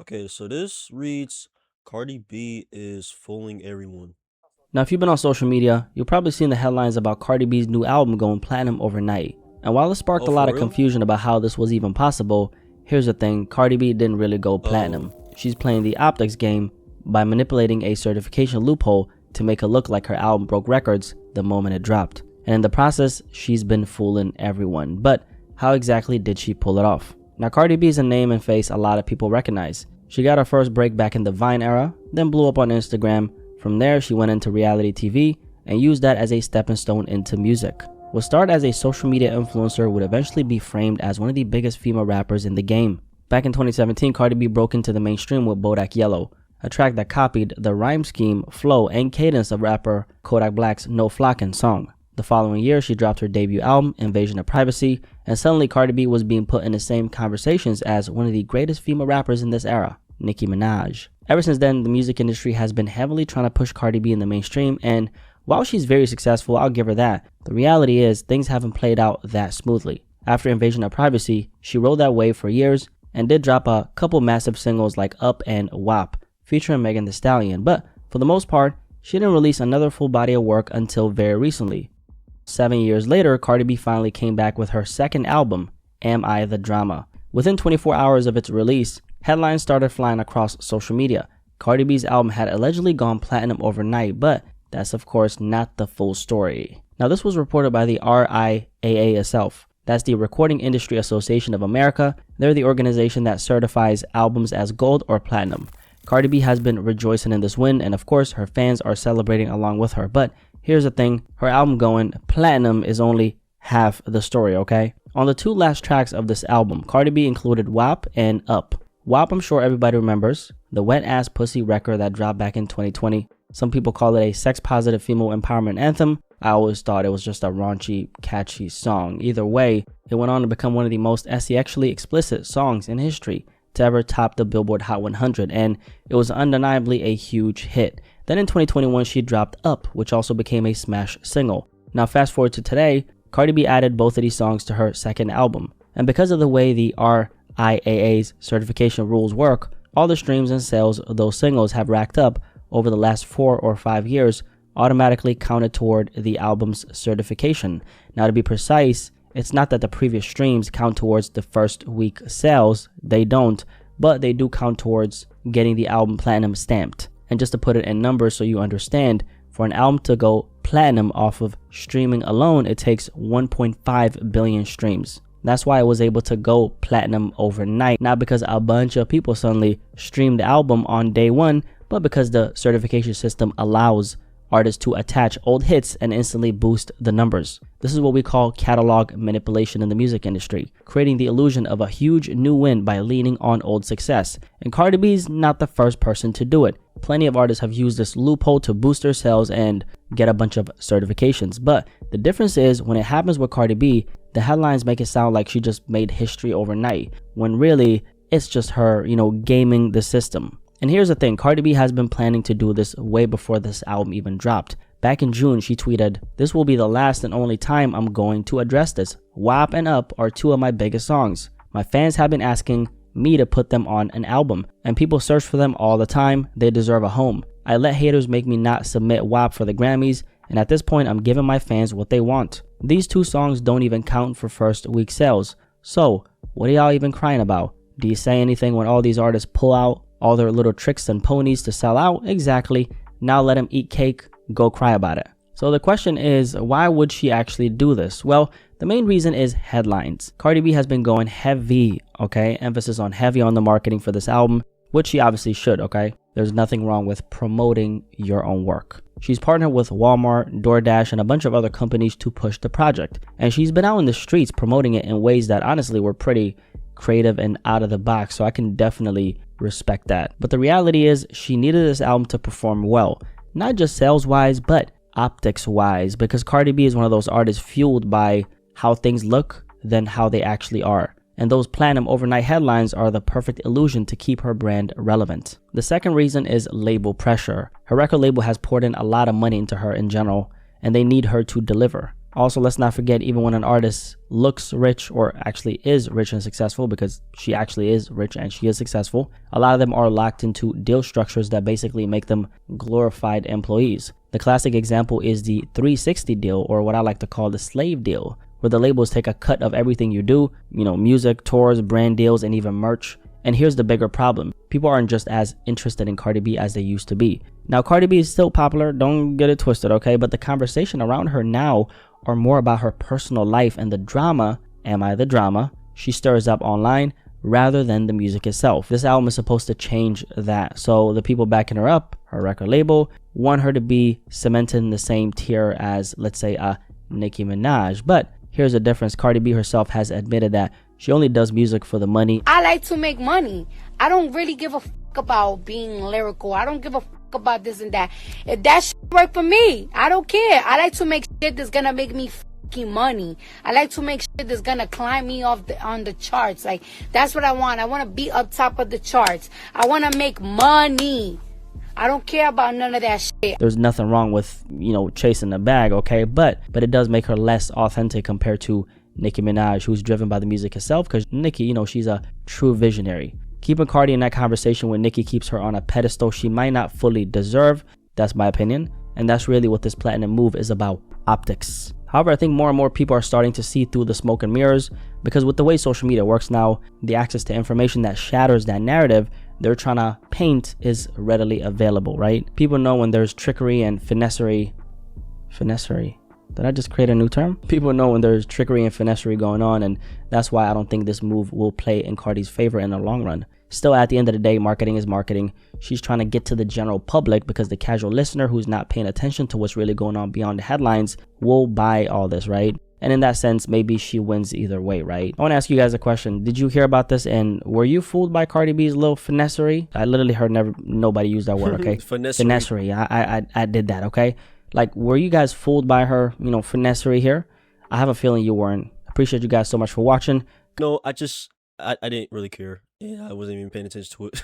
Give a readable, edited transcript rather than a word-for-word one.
Okay, so this reads Cardi B is fooling everyone. Now, if you've been on social media, you've probably seen the headlines about Cardi B's new album going platinum overnight. And while it sparked Oh, a lot for of real? confusion about how this was even possible, here's the thing: Cardi B didn't really go platinum. Oh, She's playing the optics game by manipulating a certification loophole to make it look like her album broke records the moment it dropped. And in the process, she's been fooling everyone. But how exactly did she pull it off? Now, Cardi B is a name and face a lot of people recognize. She got her first break back in the Vine era, then blew up on Instagram. From there, she went into reality TV and used that as a stepping stone into music. What started as a social media influencer would eventually be framed as one of the biggest female rappers in the game. Back in 2017, Cardi B broke into the mainstream with Bodak Yellow, a track that copied the rhyme scheme, flow, and cadence of rapper Kodak Black's No Flockin' song. The following year, she dropped her debut album, Invasion of Privacy, and suddenly Cardi B was being put in the same conversations as one of the greatest female rappers in this era, Nicki Minaj. Ever since then, the music industry has been heavily trying to push Cardi B in the mainstream, and while she's very successful, I'll give her that, the reality is things haven't played out that smoothly. After Invasion of Privacy, she rode that wave for years and did drop a couple massive singles like Up and WAP, featuring Megan Thee Stallion, but for the most part, she didn't release another full body of work until very recently. 7 years later, Cardi B finally came back with her second album, Am I the Drama. Within 24 hours of its release, headlines started flying across social media. Cardi B's album had allegedly gone platinum overnight, but that's of course not the full story. Now, this was reported by the RIAA itself. That's the Recording Industry Association of America. They're the organization that certifies albums as gold or platinum. Cardi B has been rejoicing in this win, and of course her fans are celebrating along with her. But here's the thing, her album going platinum is only half the story, okay? On the two last tracks of this album, Cardi B included WAP and Up. WAP, I'm sure everybody remembers, the wet ass pussy record that dropped back in 2020. Some people call it a sex positive female empowerment anthem. I always thought it was just a raunchy, catchy song. Either way, it went on to become one of the most sexually explicit songs in history to ever top the Billboard Hot 100, and it was undeniably a huge hit. Then in 2021, she dropped Up, which also became a smash single. Now fast forward to today, Cardi B added both of these songs to her second album, and because of the way the RIAA's certification rules work, all the streams and sales of those singles have racked up over the last 4 or 5 years, automatically counted toward the album's certification. Now, to be precise, it's not that the previous streams count towards the first week sales, they don't, but they do count towards getting the album platinum stamped. And just to put it in numbers so you understand, for an album to go platinum off of streaming alone, it takes 1.5 billion streams. That's why it was able to go platinum overnight, not because a bunch of people suddenly streamed the album on day one, but because the certification system allows artists to attach old hits and instantly boost the numbers. This is what we call catalog manipulation in the music industry, creating the illusion of a huge new win by leaning on old success. And Cardi B's not the first person to do it. Plenty of artists have used this loophole to boost their sales and get a bunch of certifications. But the difference is when it happens with Cardi B, the headlines make it sound like she just made history overnight, when really it's just her, gaming the system. And here's the thing, Cardi B has been planning to do this way before this album even dropped. Back in June, she tweeted, "This will be the last and only time I'm going to address this. WAP and Up are two of my biggest songs. My fans have been asking me to put them on an album, and people search for them all the time. They deserve a home. I let haters make me not submit WAP for the Grammys, and at this point, I'm giving my fans what they want. These two songs don't even count for first week sales. So, what are y'all even crying about? Do you say anything when all these artists pull out all their little tricks and ponies to sell out? Exactly. Now let them eat cake, go cry about it." So the question is, why would she actually do this? Well, the main reason is headlines. Cardi B has been going heavy, okay? Emphasis on heavy on the marketing for this album, which she obviously should, okay? There's nothing wrong with promoting your own work. She's partnered with Walmart, DoorDash, and a bunch of other companies to push the project. And she's been out in the streets promoting it in ways that honestly were pretty creative and out of the box, so I can definitely respect that. But the reality is she needed this album to perform well, not just sales wise, but optics wise, because Cardi B is one of those artists fueled by how things look than how they actually are. And those platinum overnight headlines are the perfect illusion to keep her brand relevant. The second reason is label pressure. Her record label has poured in a lot of money into her in general, and they need her to deliver. Also, let's not forget, even when an artist looks rich or actually is rich and successful, because she actually is rich and she is successful, a lot of them are locked into deal structures that basically make them glorified employees. The classic example is the 360 deal, or what I like to call the slave deal, where the labels take a cut of everything you do, music, tours, brand deals, and even merch. And here's the bigger problem. People aren't just as interested in Cardi B as they used to be. Now, Cardi B is still popular, don't get it twisted, okay? But the conversation around her now are more about her personal life and the drama, am I the drama, she stirs up online rather than the music itself. This album is supposed to change that. So the people backing her up, her record label, want her to be cemented in the same tier as, let's say, a Nicki Minaj. But here's the difference. Cardi B herself has admitted that she only does music for the money. I like to make money. I don't really give a about being lyrical. I don't give a about this and that. If that shit work for me, I don't care. I like to make shit that's gonna make me fucking money. I like to make shit that's gonna climb me off on the charts. Like, that's what I want. I want to be up top of the charts. I want to make money. I don't care about none of that shit. There's nothing wrong with, chasing the bag, okay? But it does make her less authentic compared to Nicki Minaj, who's driven by the music herself, because Nicki, she's a true visionary. Keeping Cardi in that conversation when Nicki keeps her on a pedestal she might not fully deserve. That's my opinion. And that's really what this platinum move is about, optics. However, I think more and more people are starting to see through the smoke and mirrors, because with the way social media works now, the access to information that shatters that narrative they're trying to paint is readily available, right? People know when there's trickery and finessery. Finessery. Did I just create a new term? People know when there's trickery and finessery going on, and that's why I don't think this move will play in Cardi's favor in the long run. Still, at the end of the day, marketing is marketing. She's trying to get to the general public because the casual listener who's not paying attention to what's really going on beyond the headlines will buy all this, right? And in that sense, maybe she wins either way, right? I want to ask you guys a question. Did you hear about this, and were you fooled by Cardi B's little finessery? I literally heard nobody use that word, okay? Finessery. I did that, okay? Like, were you guys fooled by her, finessery here? I have a feeling you weren't. Appreciate you guys so much for watching. No, I didn't really care. Yeah, I wasn't even paying attention to it.